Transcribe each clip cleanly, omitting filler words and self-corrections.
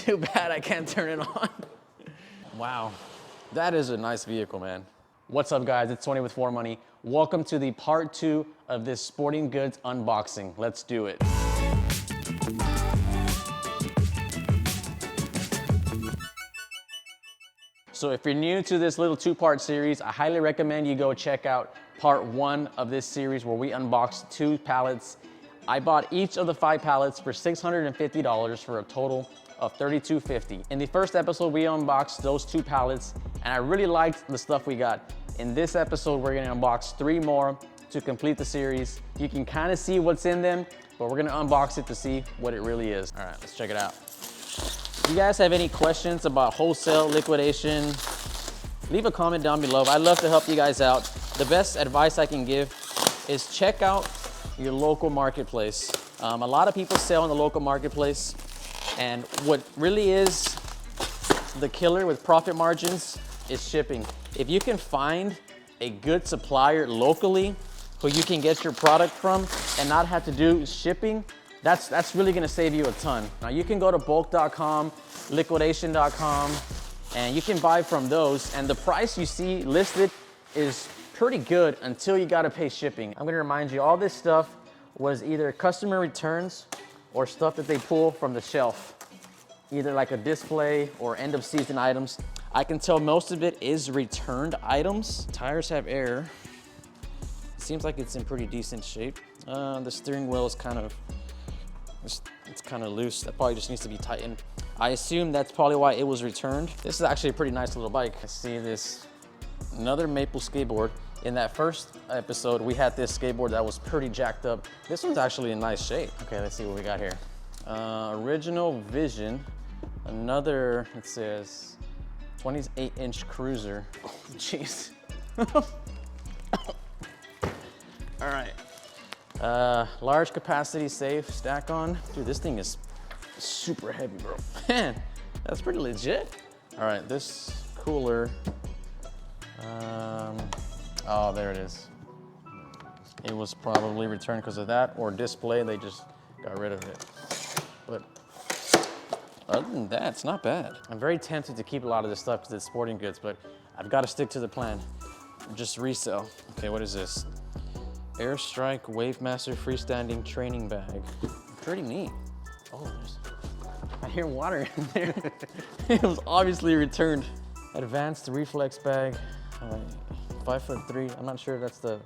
Too bad I can't turn it on. Wow, that is a nice vehicle, man. What's up, guys? It's Tony with 4Money. Welcome to the part 2 of this sporting goods unboxing. Let's do it. So if you're new to this little 2-part series, I highly recommend you go check out part 1 of this series where we unboxed 2 pallets. I bought each of the 5 pallets for $650 for a total of $32.50. In the first episode, we unboxed those 2 pallets and I really liked the stuff we got. In this episode, we're gonna unbox 3 more to complete the series. You can kind of see what's in them, but we're gonna unbox it to see what it really is. All right, let's check it out. If you guys have any questions about wholesale, liquidation, leave a comment down below. I'd love to help you guys out. The best advice I can give is check out your local marketplace. A lot of people sell in the local marketplace, and what really is the killer with profit margins is shipping. If you can find a good supplier locally who you can get your product from and not have to do shipping, that's really gonna save you a ton. Now you can go to bulk.com, liquidation.com, and you can buy from those, and the price you see listed is pretty good until you gotta pay shipping. I'm gonna remind you, all this stuff was either customer returns or stuff that they pull from the shelf, either like a display or end of season items. I can tell most of it is returned items. Tires have air. Seems like it's in pretty decent shape. The steering wheel is kind of, it's kind of loose. That probably just needs to be tightened. I assume that's probably why it was returned. This is actually a pretty nice little bike. I see this, another maple skateboard. In that first episode, we had this skateboard that was pretty jacked up. This one's actually in nice shape. Okay, let's see what we got here. Original Vision, another, it says 28-inch cruiser. Oh, jeez. All right. Large capacity safe, stack on. Dude, this thing is super heavy, bro. Man, that's pretty legit. All right, this cooler. Oh, there it is. It was probably returned because of that, or display, they just got rid of it. But other than that, it's not bad. I'm very tempted to keep a lot of this stuff because it's sporting goods, but I've got to stick to the plan. Just resell. Okay, what is this? Airstrike Wavemaster freestanding training bag. Pretty neat. Oh, I hear water in there. It was obviously returned. Advanced reflex bag. 5'3". I'm not sure if that's the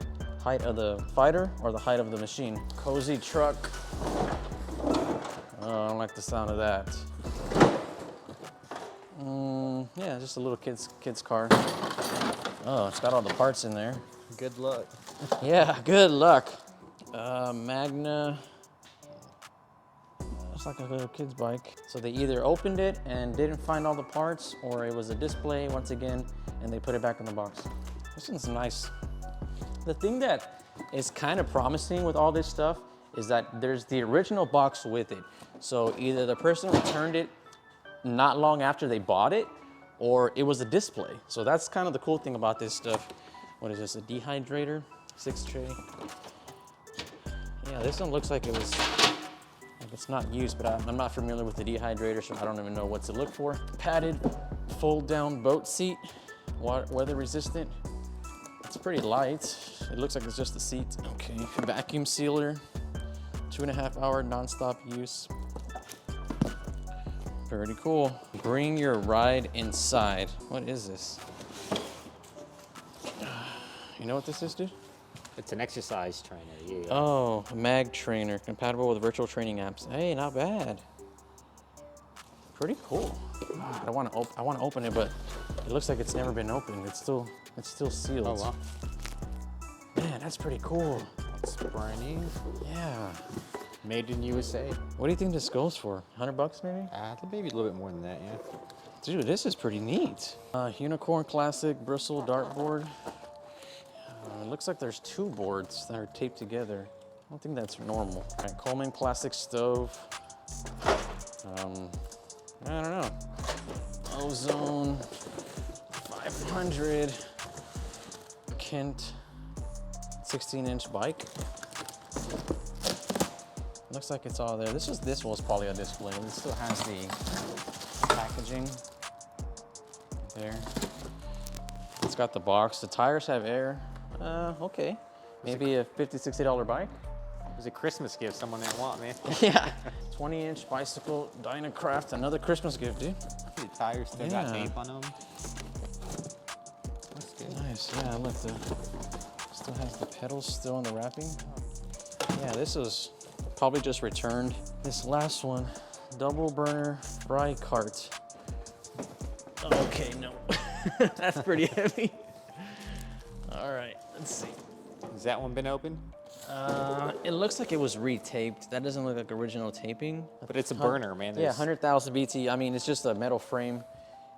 height of the fighter or the height of the machine. Cozy truck. Oh, I don't like the sound of that. Yeah, just a little kid's car. Oh, it's got all the parts in there. Good luck. Yeah, good luck. Magna. It's like a little kid's bike. So they either opened it and didn't find all the parts, or it was a display once again, and they put it back in the box. This one's nice. The thing that is kind of promising with all this stuff is that there's the original box with it. So either the person returned it not long after they bought it, or it was a display. So that's kind of the cool thing about this stuff. What is this, a dehydrator? 6 tray. Yeah, this one looks like it was, like it's not used, but I'm not familiar with the dehydrator, so I don't even know what to look for. Padded fold down boat seat, weather resistant. It's pretty light. It looks like it's just the seat. Okay, vacuum sealer, 2.5 hour nonstop use. Pretty cool. Bring your ride inside. What is this? You know what this is, dude? It's an exercise trainer. Yeah. Oh, a mag trainer, compatible with virtual training apps. Hey, not bad. Pretty cool. I want to open it, but it looks like it's never been opened. It's still sealed. Oh wow. Man, that's pretty cool. It's brand new. Yeah. Made in USA. What do you think this goes for? $100 maybe? Maybe a little bit more than that, yeah. Dude, this is pretty neat. Unicorn Classic bristle dartboard. It looks like there's 2 boards that are taped together. I don't think that's normal. All right, Coleman plastic stove. I don't know. Ozone 500. Kent 16-inch bike. Looks like it's all there. This was probably a display. It still has the packaging there. It's got the box. The tires have air. Okay. Maybe a $50, $60 bike. It was a Christmas gift someone didn't want, man. Yeah. 20-inch bicycle, Dynacraft, another Christmas gift, dude. The tires still got tape on them. That's good. Nice, yeah, look, still has the pedals still in the wrapping. Yeah, this is probably just returned. This last one, double burner fry cart. Okay, no, that's pretty heavy. All right, let's see. Has that one been opened? It looks like it was retaped. That doesn't look like original taping. But it's a burner, man. Yeah, 100,000 BT. I mean, it's just a metal frame,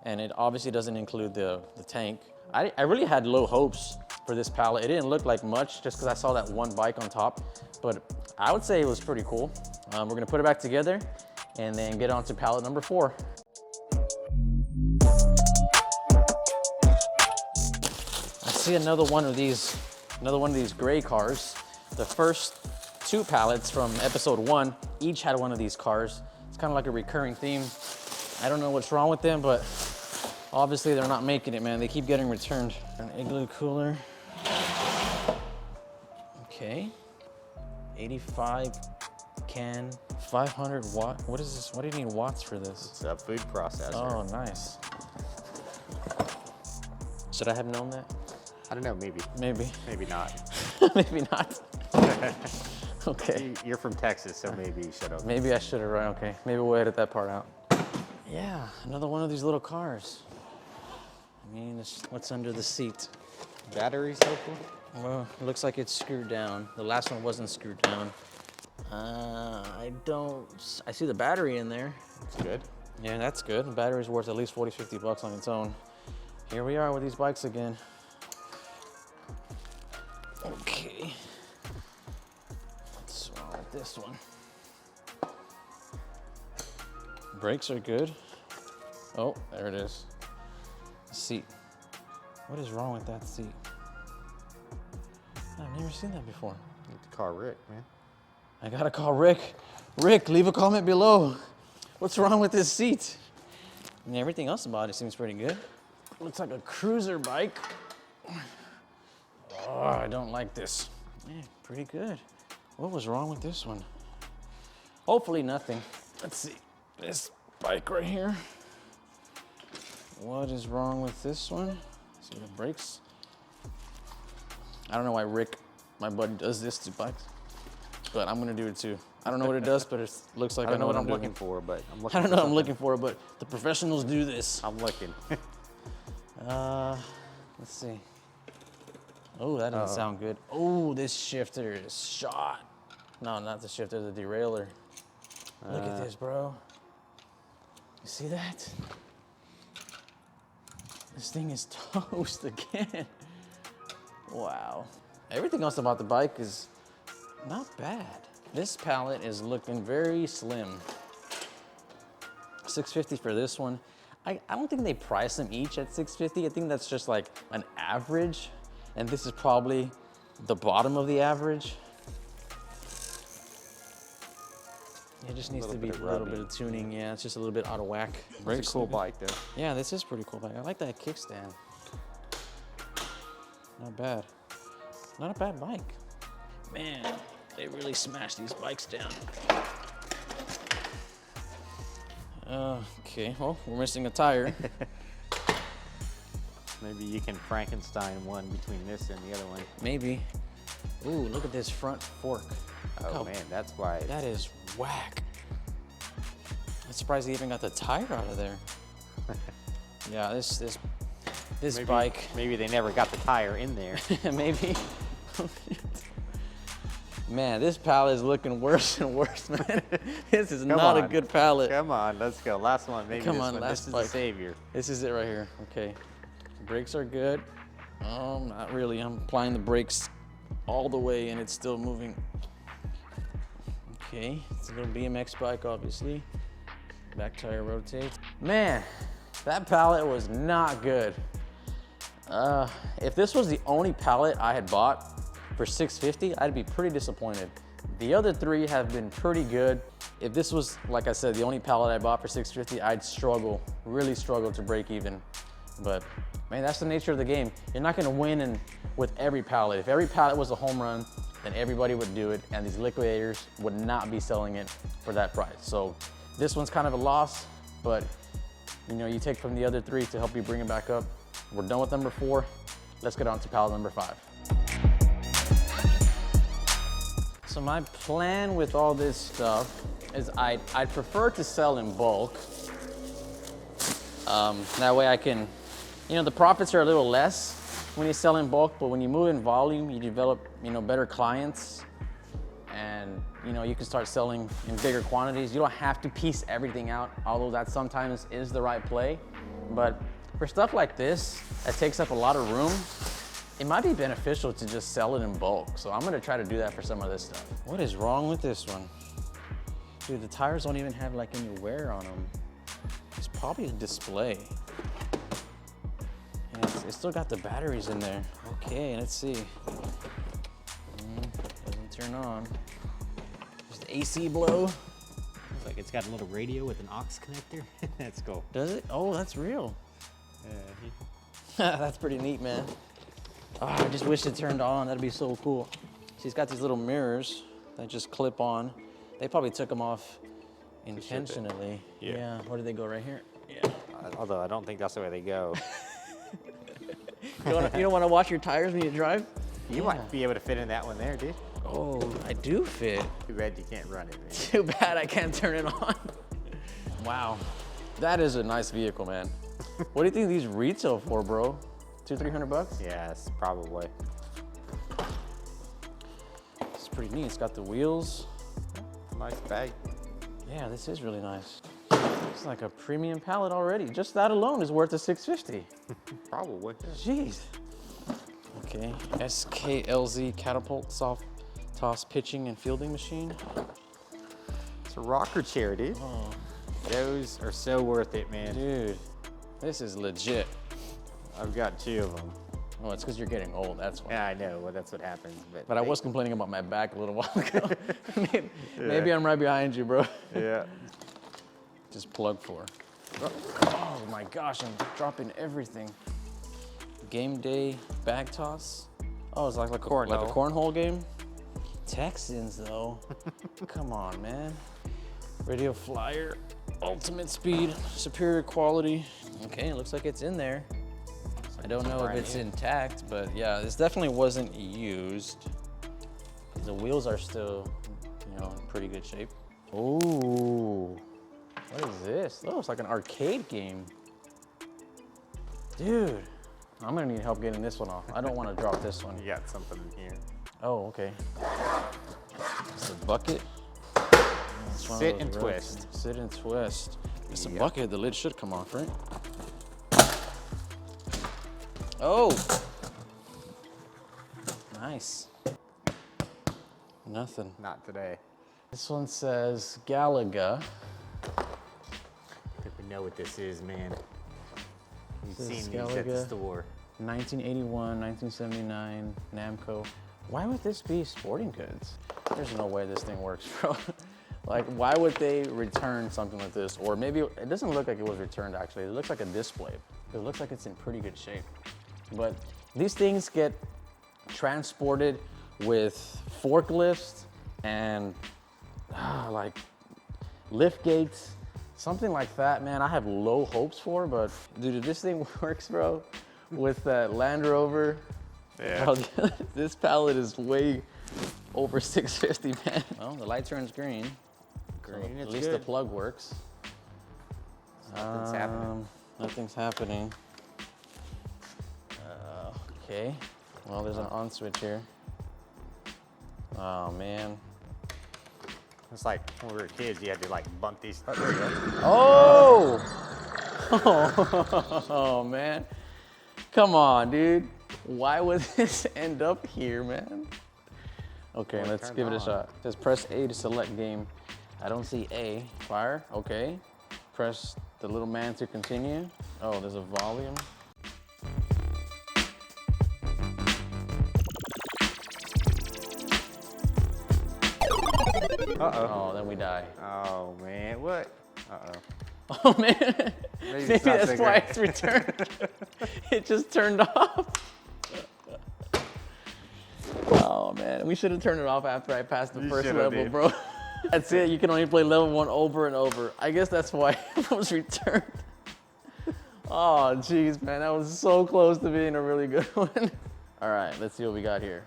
and it obviously doesn't include the tank. I really had low hopes for this pallet. It didn't look like much just because I saw that one bike on top, but I would say it was pretty cool. We're gonna put it back together and then get on to pallet number 4. I see another one of these gray cars. The first 2 pallets from episode 1 each had one of these cars. It's kind of like a recurring theme. I don't know what's wrong with them, but obviously they're not making it, man. They keep getting returned. An igloo cooler. Okay. 85 can, 500 watt. What is this? What do you need watts for this? It's a food processor. Oh, nice. Should I have known that? I don't know, maybe. Maybe. Maybe not. Maybe not. Okay. You're from Texas, so maybe you should have. Maybe I should have, right? Okay. Maybe we'll edit that part out. Yeah, another one of these little cars. I mean, what's under the seat? Batteries, hopefully? Well, it looks like it's screwed down. The last one wasn't screwed down. I see the battery in there. That's good. Yeah, that's good. The battery's worth at least 40, 50 bucks on its own. Here we are with these bikes again. Okay. What's wrong with this one? Brakes are good. Oh, there it is. Seat. What is wrong with that seat? I've never seen that before. You need to call Rick, man. I gotta call Rick. Rick, leave a comment below. What's wrong with this seat? And everything else about it seems pretty good. Looks like a cruiser bike. Oh, I don't like this. Man, pretty good. What was wrong with this one? Hopefully nothing. Let's see. This bike right here. What is wrong with this one? See the brakes? I don't know why Rick, my buddy, does this to bikes, but I'm gonna do it too. I don't know what it does, but it looks like I know what I'm looking for, but I'm looking I don't for know what I'm something. looking for, but the professionals do this. I'm looking. Let's see. Oh, that doesn't sound good. Oh, this shifter is shot. No, not the shifter, the derailleur. Look at this, bro. You see that? This thing is toast again. Wow. Everything else about the bike is not bad. This pallet is looking very slim. $650 for this one. I don't think they price them each at $650. I think that's just like an average. And this is probably the bottom of the average. It just needs to be a little bit of tuning. Yeah, it's just a little bit out of whack. It's a cool bike, though. Yeah, this is pretty cool bike. I like that kickstand. Not bad. Not a bad bike. Man, they really smashed these bikes down. Okay, well, we're missing a tire. Maybe you can Frankenstein one between this and the other one. Maybe. Ooh, look at this front fork. Look Oh how- man, that's why. That is whack. I'm surprised they even got the tire out of there. Yeah, this maybe, bike. Maybe they never got the tire in there. Maybe. Man, this pallet is looking worse and worse, man. This is not a good pallet. Come on, let's go. Last one, maybe Come this on, one. last This is bike. the savior. This is it right here. Okay. Brakes are good. Not really. I'm applying the brakes all the way and it's still moving. Okay, it's a little BMX bike, obviously. Back tire rotates. Man, that pallet was not good. If this was the only pallet I had bought for $650, I'd be pretty disappointed. The other 3 have been pretty good. If this was, like I said, the only pallet I bought for $6.50, I'd struggle, really struggle to break even. But man, that's the nature of the game. You're not gonna win with every pallet. If every pallet was a home run, then everybody would do it, and these liquidators would not be selling it for that price. So this one's kind of a loss, but you know, you take from the other 3 to help you bring it back up. We're done with number 4. Let's get on to pallet number 5. So my plan with all this stuff is I'd prefer to sell in bulk. That way I can, you know, the profits are a little less when you sell in bulk, but when you move in volume, you develop, you know, better clients, and you know, you can start selling in bigger quantities. You don't have to piece everything out, although that sometimes is the right play. But for stuff like this, that takes up a lot of room, it might be beneficial to just sell it in bulk. So I'm gonna try to do that for some of this stuff. What is wrong with this one? Dude, the tires don't even have like any wear on them. It's probably a display. And it's still got the batteries in there. Okay, let's see. Doesn't turn on. Just AC blow. Looks like it's got a little radio with an aux connector. That's cool. Does it? Oh, that's real. Yeah. That's pretty neat, man. Oh, I just wish it turned on. That'd be so cool. She's got these little mirrors that just clip on. They probably took them off intentionally. Yeah. Where do they go? Right here? Yeah. Although I don't think that's the way they go. You don't want to wash your tires when you drive? You might be able to fit in that one there, dude. Oh, I do fit. Too bad you can't run it, man. Too bad I can't turn it on. Wow. That is a nice vehicle, man. What do you think these retail for, bro? $200-300? Yes, probably. It's pretty neat. It's got the wheels. Nice bag. Yeah, this is really nice. It's like a premium pallet already. Just that alone is worth a $650. Probably. Jeez. Okay, SKLZ catapult soft toss pitching and fielding machine. It's a rocker chair, dude. Oh, Those are so worth it, man. dude, this is legit. I've got 2 of them. Oh, it's because you're getting old, that's why. Yeah, I know. Well, that's what happens. But I was complaining about my back a little while ago. Maybe I'm right behind you, bro. Yeah. Just plug 4. Oh my gosh, I'm dropping everything. Game day bag toss. Oh, it's like a cornhole game. Texans though. Come on, man. Radio flyer, ultimate speed, superior quality. Okay, it looks like it's in there. I don't know if it's intact, but yeah, this definitely wasn't used. The wheels are still, you know, in pretty good shape. Ooh, what is this? Oh, it's like an arcade game. Dude, I'm gonna need help getting this one off. I don't want to drop this one. You got something in here. Oh, okay. It's a bucket. Sit and twist. Sit and twist. It's a Yep. bucket. The lid should come off, right? Oh! Nice. Nothing. Not today. This one says Galaga. I think we know what this is, man. You've This is seen these at the Galaga. store. 1981, 1979, Namco. Why would this be sporting goods? There's no way this thing works, bro. Like, why would they return something like this? Or maybe, it doesn't look like it was returned actually. It looks like a display. It looks like it's in pretty good shape. But these things get transported with forklifts and like lift gates, something like that, man. I have low hopes for, but dude, if this thing works, bro, with that Land Rover, Yeah. bro, this pallet is way over $650, man. Well, the light turns green. Green, So at it's least the good. plug works. Nothing's happening. Nothing's happening. Okay. Well, there's an on switch here. Oh man. It's like when we were kids, you had to like bump these. Oh! Oh man. Come on, dude. Why would this end up here, man? Okay, Well, let's turn give it a on. shot. It says press A to select game. I don't see A. Fire, okay. Press the little man to continue. Oh, there's a volume. Oh, then we die. Oh, man. What? Oh, man. Maybe it's not that's bigger. why it's returned. It just turned off. Oh, man. We should have turned it off after I passed the first shoulda level, did. bro. That's it. You can only play level 1 over and over. I guess that's why it was returned. Oh, jeez, man. That was so close to being a really good one. All right, let's see what we got here.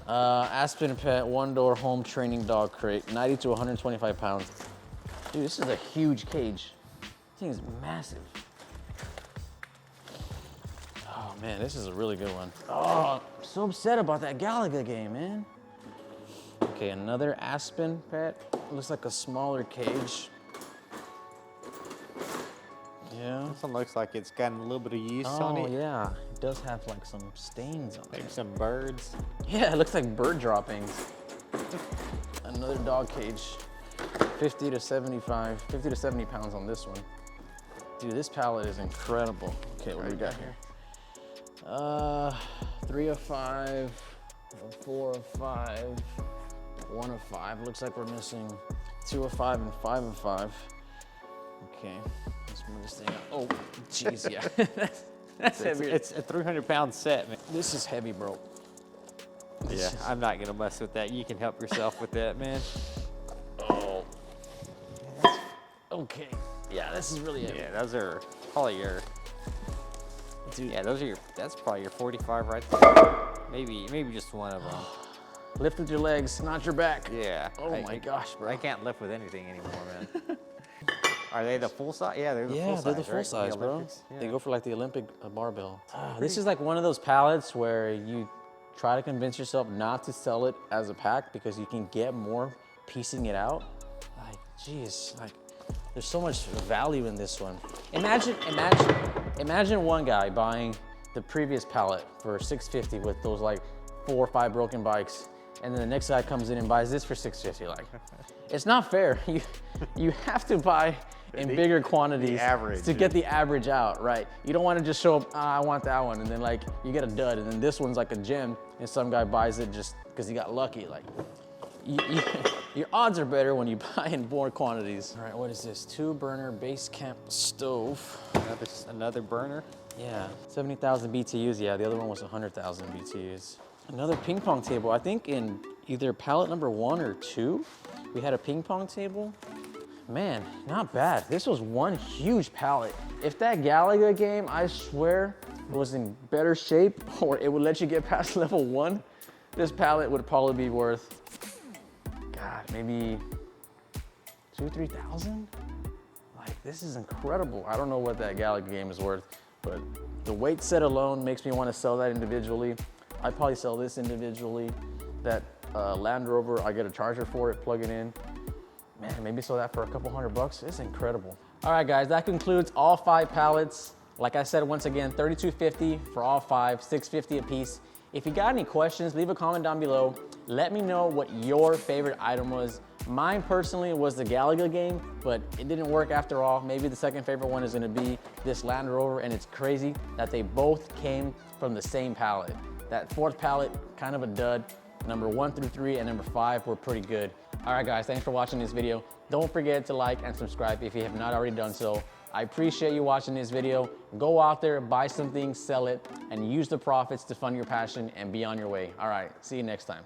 Aspen Pet, 1-door home training dog crate, 90 to 125 pounds. Dude, this is a huge cage. This thing is massive. Oh man, this is a really good one. Oh, I'm so upset about that Galaga game, man. Okay, another Aspen Pet. Looks like a smaller cage. Yeah. This one looks like it's gotten a little bit of use on Oh it. yeah, it does have like some stains on it. Maybe some birds. Yeah, it looks like bird droppings. Another dog cage. 50 to 70 pounds on this one. Dude, this pallet is incredible. Okay, what do we got here? 3 of 5, 4 of 5, 1 of 5. Looks like we're missing 2 of 5 and 5 of 5. Okay, let's move this thing up. Oh, jeez, yeah. That's heavy. It's a 300-pound set, man. This is heavy, bro. Yeah, I'm not gonna mess with that. You can help yourself with that, man. Oh. Okay. Yeah, this is really heavy. Yeah, those are probably your. Dude. Yeah, those are your. That's probably your 45 right there. Maybe just one of them. Lift with your legs, not your back. Yeah. Oh my gosh, bro. I can't lift with anything anymore, man. Are they the full size? Yeah, they're the full size. They're the full right? size, The bro. Olympics? Yeah. They go for like the Olympic barbell. This is like one of those pallets where you try to convince yourself not to sell it as a pack because you can get more piecing it out. Like, geez, like there's so much value in this one. Imagine one guy buying the previous pallet for $650 with those like 4 or 5 broken bikes, and then the next guy comes in and buys this for $650. Like, it's not fair. You have to buy in bigger quantities average, to get the average out, right? You don't want to just show up, I want that one, and then like you get a dud, and then this one's like a gem, and some guy buys it just because he got lucky. Like, your odds are better when you buy in more quantities. All right, what is this? 2-burner base camp stove. Another burner. Yeah, 70,000 BTUs. Yeah, the other one was 100,000 BTUs. Another ping pong table. I think in either pallet number 1 or 2, we had a ping pong table. Man, not bad. This was one huge pallet. If that Galaga game, I swear, was in better shape, or it would let you get past level 1, this pallet would probably be worth, God, maybe 2,000 to 3,000? Like, this is incredible. I don't know what that Galaga game is worth, but the weight set alone makes me want to sell that individually. I'd probably sell this individually. That Land Rover, I get a charger for it, plug it in. Man, maybe sell that for a couple $100. It's incredible. All right, guys, that concludes all 5 pallets. Like I said, once again, $32.50 for all 5, $6.50 a piece. If you got any questions, leave a comment down below. Let me know what your favorite item was. Mine personally was the Galaga game, but it didn't work after all. Maybe the second favorite one is gonna be this Land Rover, and it's crazy that they both came from the same pallet. That 4th pallet, kind of a dud. Number 1 through 3 and number 5 were pretty good. All right, guys, thanks for watching this video. Don't forget to like and subscribe if you have not already done so. I appreciate you watching this video. Go out there, buy something, sell it, and use the profits to fund your passion and be on your way. All right, see you next time.